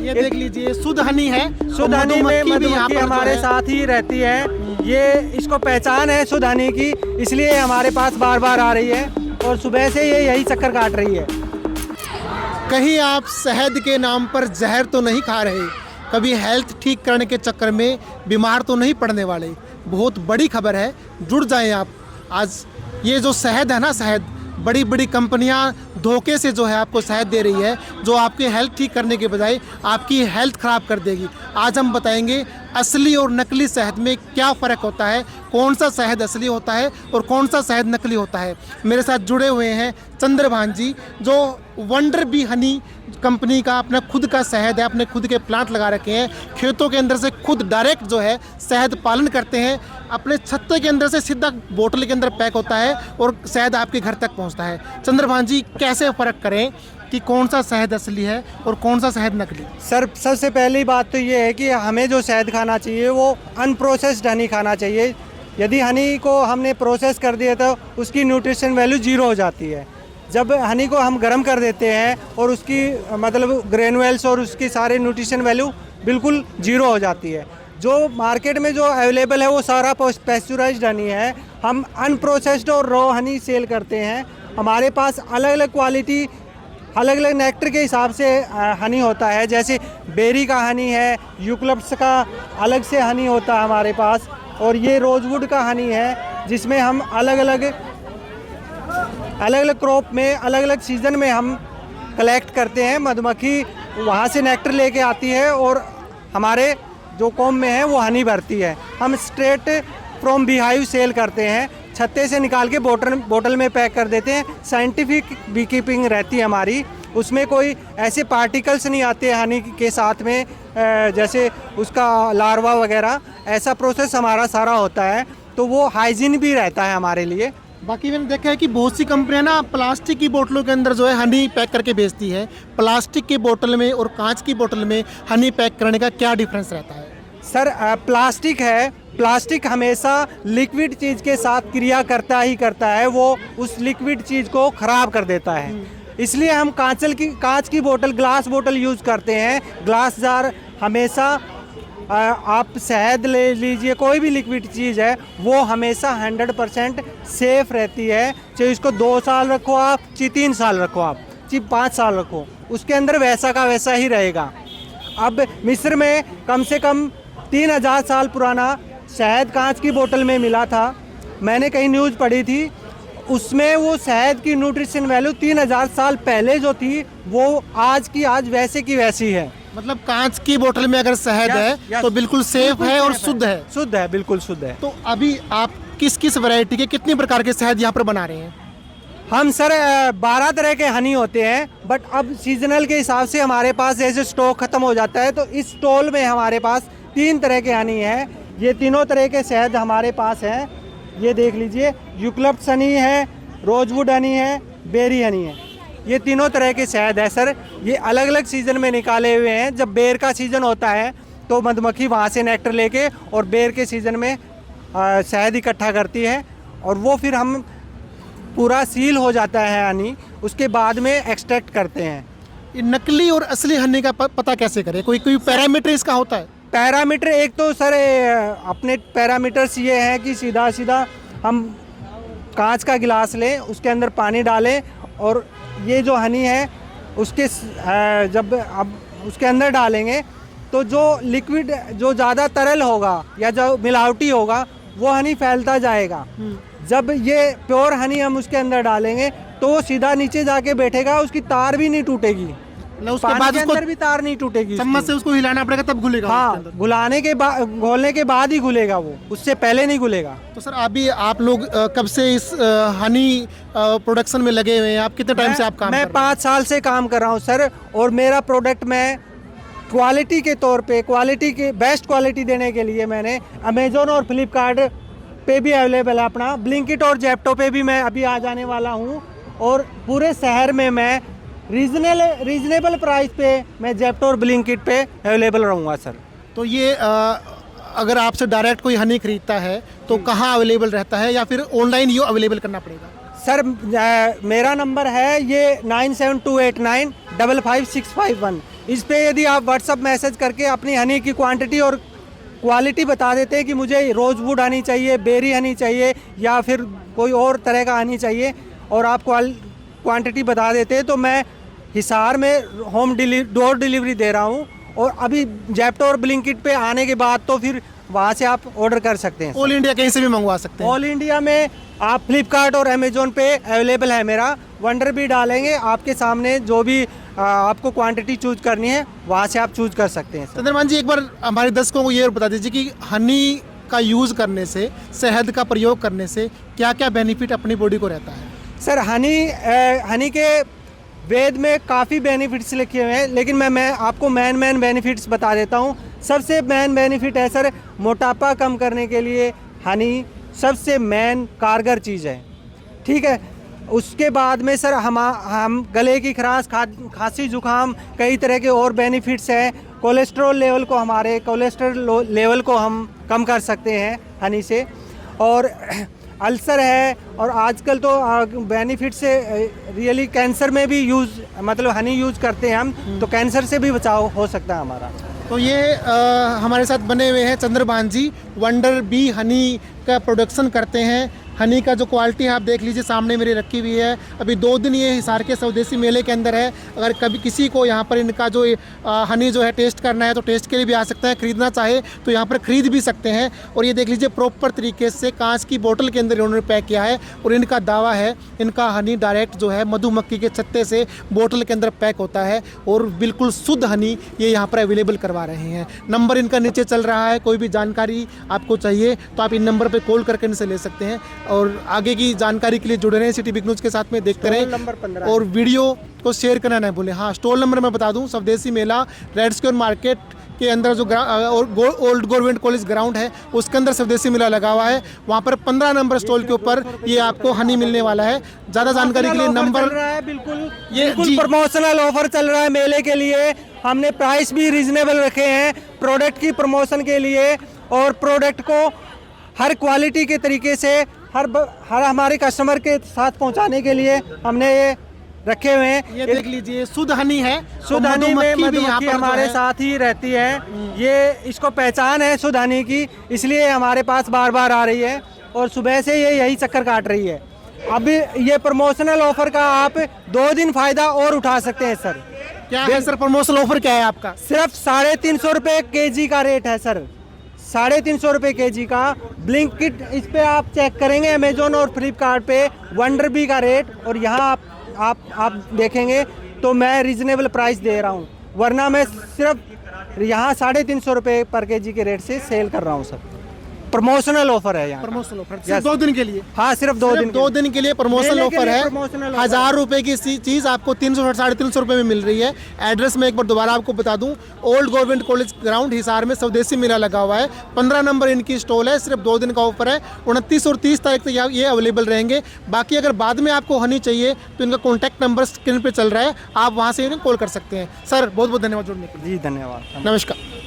ये देख लीजिए शुद्ध हनी है। शुद्ध हनी में मधुमक्खी हमारे है। साथ ही रहती है। ये इसको पहचान है शुद्ध हनी की, इसलिए हमारे पास बार बार आ रही है और सुबह से ये यही चक्कर काट रही है। कहीं आप शहद के नाम पर जहर तो नहीं खा रहे, कभी हेल्थ ठीक करने के चक्कर में बीमार तो नहीं पड़ने वाले। बहुत बड़ी खबर है, जुड़ जाएं आप। आज ये जो शहद है ना, शहद बड़ी बड़ी कंपनियां धोखे से जो है आपको शहद दे रही है, जो आपकी हेल्थ ठीक करने के बजाय आपकी हेल्थ ख़राब कर देगी। आज हम बताएंगे असली और नकली शहद में क्या फ़र्क होता है, कौन सा शहद असली होता है और कौन सा शहद नकली होता है। मेरे साथ जुड़े हुए हैं चंद्रभान जी, जो वंडर बी हनी कंपनी का अपना खुद का शहद है, अपने खुद के प्लांट लगा रखे हैं। खेतों के अंदर से खुद डायरेक्ट जो है शहद पालन करते हैं, अपने छत्ते के अंदर से सीधा बोतल के अंदर पैक होता है और शहद आपके घर तक पहुंचता है। चंद्रभान जी, कैसे फ़र्क करें कि कौन सा शहद असली है और कौन सा शहद नकली? सर, सबसे पहली बात तो ये है कि हमें जो शहद खाना चाहिए वो अनप्रोसेस्ड हनी खाना चाहिए। यदि हनी को हमने प्रोसेस कर दिया तो उसकी न्यूट्रिशन वैल्यू जीरो हो जाती है। जब हनी को हम गर्म कर देते हैं और उसकी मतलब ग्रेनुअल्स और उसकी सारे न्यूट्रिशन वैल्यू बिल्कुल जीरो हो जाती है। जो मार्केट में जो अवेलेबल है वो सारा पैस्चराइज्ड हनी है। हम अनप्रोसेस्ड और रॉ हनी सेल करते हैं। हमारे पास अलग अलग क्वालिटी, अलग अलग नेक्टर के हिसाब से हनी होता है। जैसे बेरी का हनी है, यूकलिप्टस का अलग से हनी होता है हमारे पास, और ये रोजवुड का हनी है जिसमें हम अलग अलग क्रॉप में अलग अलग सीज़न में हम कलेक्ट करते हैं। मधुमक्खी वहाँ से नेक्टर लेके आती है और हमारे जो कॉम में है वो हनी भरती है। हम स्ट्रेट फ्रॉम बीहाइव सेल करते हैं, छत्ते से निकाल के बोतल में पैक कर देते हैं। साइंटिफिक बी कीपिंग रहती है हमारी, उसमें कोई ऐसे पार्टिकल्स नहीं आते हनी के साथ में, जैसे उसका लार्वा वगैरह। ऐसा प्रोसेस हमारा सारा होता है, तो वो हाइजीन भी रहता है हमारे लिए। बाकी मैंने देखा है कि बहुत सी कंपनियां ना प्लास्टिक की बोतलों के अंदर जो है हनी पैक करके बेचती है। प्लास्टिक की बोतल में और कांच की बोतल में हनी पैक करने का क्या डिफरेंस रहता है? सर, प्लास्टिक है, प्लास्टिक हमेशा लिक्विड चीज़ के साथ क्रिया करता ही करता है, वो उस लिक्विड चीज़ को ख़राब कर देता है। इसलिए हम कांच की बोतल, ग्लास बोतल यूज़ करते हैं। ग्लास जार हमेशा आप शहद ले लीजिए, कोई भी लिक्विड चीज़ है वो हमेशा 100% सेफ़ रहती है। चाहे इसको 2 साल रखो आप, चाहे 3 साल रखो आप, चाहे 5 साल रखो, उसके अंदर वैसा का वैसा ही रहेगा। अब मिस्र में कम से कम 3000 साल पुराना शहद कांच की बोतल में मिला था। मैंने कहीं न्यूज़ पढ़ी थी, उसमें वो शहद की न्यूट्रिशन वैल्यू 3000 साल पहले जो थी वो आज की आज वैसे की वैसी है। मतलब कांच की बोतल में अगर शहद है तो बिल्कुल सेफ है और शुद्ध है। शुद्ध है, बिल्कुल शुद्ध है। तो अभी आप किस किस वैरायटी के, कितने प्रकार के शहद यहाँ पर बना रहे हैं? हम सर 12 तरह के हनी होते हैं, बट अब सीजनल के हिसाब से हमारे पास जैसे स्टॉक ख़त्म हो जाता है तो इस स्टॉल में हमारे पास 3 तरह के हनी है। ये तीनों तरह के शहद हमारे पास हैं। ये देख लीजिए, यूकलिप्टस हनी है, रोजवुड हनी है, बेरी हनी है। ये तीनों तरह के शहद है सर। ये अलग अलग सीज़न में निकाले हुए हैं। जब बेर का सीज़न होता है तो मधुमक्खी वहाँ से नेक्टर लेके और बेर के सीज़न में शहद इकट्ठा करती है और वो फिर हम पूरा सील हो जाता है हनी, उसके बाद में एक्सट्रैक्ट करते हैं। ये नकली और असली हनी का पता कैसे करें? कोई पैरामीटर इसका होता है? पैरामीटर एक तो सर अपने पैरामीटर्स ये हैं कि सीधा सीधा हम कांच का गिलास लें, उसके अंदर पानी डालें और ये जो हनी है उसके जब अब उसके अंदर डालेंगे तो जो लिक्विड, जो ज़्यादा तरल होगा या जो मिलावटी होगा वो हनी फैलता जाएगा। जब ये प्योर हनी हम उसके अंदर डालेंगे तो वो सीधा नीचे जाके बैठेगा, उसकी तार भी नहीं टूटेगी, उसके बाद उसको अंदर भी तार नहीं टूटेगी। चम्मच से उसको हिलाना पड़ेगा तब घुलेगा। हाँ, घुलाने के बाद, घोलने के बाद ही घुलेगा वो, उससे पहले नहीं घुलेगा। तो सर अभी आप लोग कब से इस हनी प्रोडक्शन में लगे हुए हैं? आप कितने टाइम से आप काम कर रहे हैं? मैं 5 साल से काम कर रहा हूँ सर, और मेरा प्रोडक्ट मैं क्वालिटी के तौर पे, क्वालिटी के बेस्ट क्वालिटी देने के लिए मैंने अमेजोन और फ्लिपकार्ट पे भी अवेलेबल है अपना, ब्लिंकिट और जेप्टो पे भी मैं अभी आ जाने वाला हूँ, और पूरे शहर में मैं रीजनेबल प्राइस पे मैं जेप्टो और ब्लिंकिट पे अवेलेबल रहूँगा सर। तो ये अगर आपसे डायरेक्ट कोई हनी खरीदता है तो कहाँ अवेलेबल रहता है, या फिर ऑनलाइन ही अवेलेबल करना पड़ेगा? सर मेरा नंबर है ये 9728955651। इस पे यदि आप व्हाट्सअप मैसेज करके अपनी हनी की क्वांटिटी और क्वालिटी बता देते हैं कि मुझे रोजवुड हनी चाहिए, बेरी हनी चाहिए या फिर कोई और तरह का हनी चाहिए, और आप क्वांटिटी बता देते हैं, तो मैं हिसार में डोर डिलीवरी दे रहा हूँ। और अभी जेप्टो और ब्लिंकिट पे आने के बाद तो फिर वहाँ से आप ऑर्डर कर सकते हैं। ऑल इंडिया कहीं से भी मंगवा सकते हैं। ऑल इंडिया में आप फ्लिपकार्ट और अमेजोन पे अवेलेबल है मेरा। वंडर भी डालेंगे आपके सामने, जो भी आपको क्वांटिटी चूज करनी है वहाँ से आप चूज कर सकते हैं। चंद्रमान जी, एक बार हमारे दर्शकों को ये बता दीजिए कि हनी का यूज़ करने से, शहद का प्रयोग करने से क्या क्या बेनिफिट अपनी बॉडी को रहता है? सर हनी के वेद में काफ़ी बेनिफिट्स लिखे हुए हैं, लेकिन मैं आपको मेन बेनिफिट्स बता देता हूँ। सबसे मेन बेनिफिट है सर, मोटापा कम करने के लिए हनी सबसे मेन कारगर चीज़ है, ठीक है। उसके बाद में सर हम गले की खराश, खांसी जुकाम, कई तरह के और बेनिफिट्स हैं। कोलेस्ट्रॉल लेवल को हम कम कर सकते हैं हनी से। और अल्सर है, और आजकल तो बेनिफिट से रियली कैंसर में भी मतलब हनी यूज़ करते हैं हम, तो कैंसर से भी बचाव हो सकता है हमारा। तो ये हमारे साथ बने हुए हैं चंद्रभान जी, वंडर बी हनी का प्रोडक्शन करते हैं। हनी का जो क्वालिटी है आप देख लीजिए, सामने मेरी रखी हुई है। अभी 2 दिन ये हिसार के स्वदेशी मेले के अंदर है। अगर कभी किसी को यहाँ पर इनका जो हनी जो है टेस्ट करना है तो टेस्ट के लिए भी आ सकता है, खरीदना चाहे तो यहाँ पर खरीद भी सकते हैं। और ये देख लीजिए प्रॉपर तरीके से कांच की बोतल के अंदर इन्होंने पैक किया है, और इनका दावा है इनका हनी डायरेक्ट जो है मधुमक्खी के छत्ते से बोतल के अंदर पैक होता है, और बिल्कुल शुद्ध हनी ये यहाँ पर अवेलेबल करवा रहे हैं। नंबर इनका नीचे चल रहा है, कोई भी जानकारी आपको चाहिए तो आप इन नंबर पर कॉल करके इनसे ले सकते हैं। और आगे की जानकारी के लिए जुड़े रहें सिटी बिग न्यूज़ के साथ में, देखते रहें नंबर 15 और वीडियो को शेयर करना नहीं भूलें। हाँ, स्टॉल नंबर मैं बता दूं, स्वदेशी मेला रेड स्क्वायर मार्केट के अंदर जो ओल्ड गवर्नमेंट कॉलेज ग्राउंड है उसके अंदर स्वदेशी मेला लगा हुआ है। वहाँ पर 15 नंबर स्टॉल के ऊपर ये आपको हनी मिलने वाला है। ज़्यादा जानकारी के लिए नंबर बिल्कुल प्रमोशनल ऑफर चल रहा है मेले के लिए। हमने प्राइस भी रीजनेबल रखे हैं प्रोडक्ट की प्रमोशन के लिए, और प्रोडक्ट को हर क्वालिटी के तरीके से हर हमारे कस्टमर के साथ पहुंचाने के लिए हमने ये रखे हुए हैं। ये देख लीजिए, शुद्ध हनी है। शुद्ध हनी में मधुमक्खी हमारे साथ ही रहती है। ये इसको पहचान है शुद्ध हनी की, इसलिए हमारे पास बार बार आ रही है, और सुबह से ये यही चक्कर काट रही है। अभी ये प्रमोशनल ऑफर का आप 2 दिन फायदा और उठा सकते हैं सर। क्या है सर प्रमोशनल ऑफर, क्या है आपका? सिर्फ 350 रुपये kg का रेट है सर, 350 रुपये kg का। ब्लिंकिट इस पे आप चेक करेंगे, अमेजोन और फ्लिपकार्ट पे वंडर बी का रेट, और यहाँ आप देखेंगे तो मैं रीजनेबल प्राइस दे रहा हूँ, वरना मैं सिर्फ यहाँ 350 रुपये पर kg के रेट से सेल कर रहा हूँ सर। प्रमोशनल ऑफर है यहाँ। प्रमोशनल ऑफर सिर्फ 2 दिन के लिए? हाँ, सिर्फ 2 दिन के लिए प्रमोशनल ऑफर है। 1000 रुपए की चीज़ आपको 300 साढ़े 300 रुपये में मिल रही है। एड्रेस मैं एक बार दोबारा आपको बता दूं, old government college ground Hisar में स्वदेशी मेला लगा हुआ है। 15 नंबर इनकी स्टॉल है, सिर्फ 2 दिन का ऑफर है। 29 और 30 तारीख तक ये अवेलेबल रहेंगे। बाकी अगर बाद में आपको हनी चाहिए तो इनका कॉन्टैक्ट नंबर स्क्रीन पर चल रहा है, आप वहाँ से इन्हें कॉल कर सकते हैं। सर बहुत बहुत धन्यवाद जुड़ने के लिए। जी धन्यवाद, नमस्कार।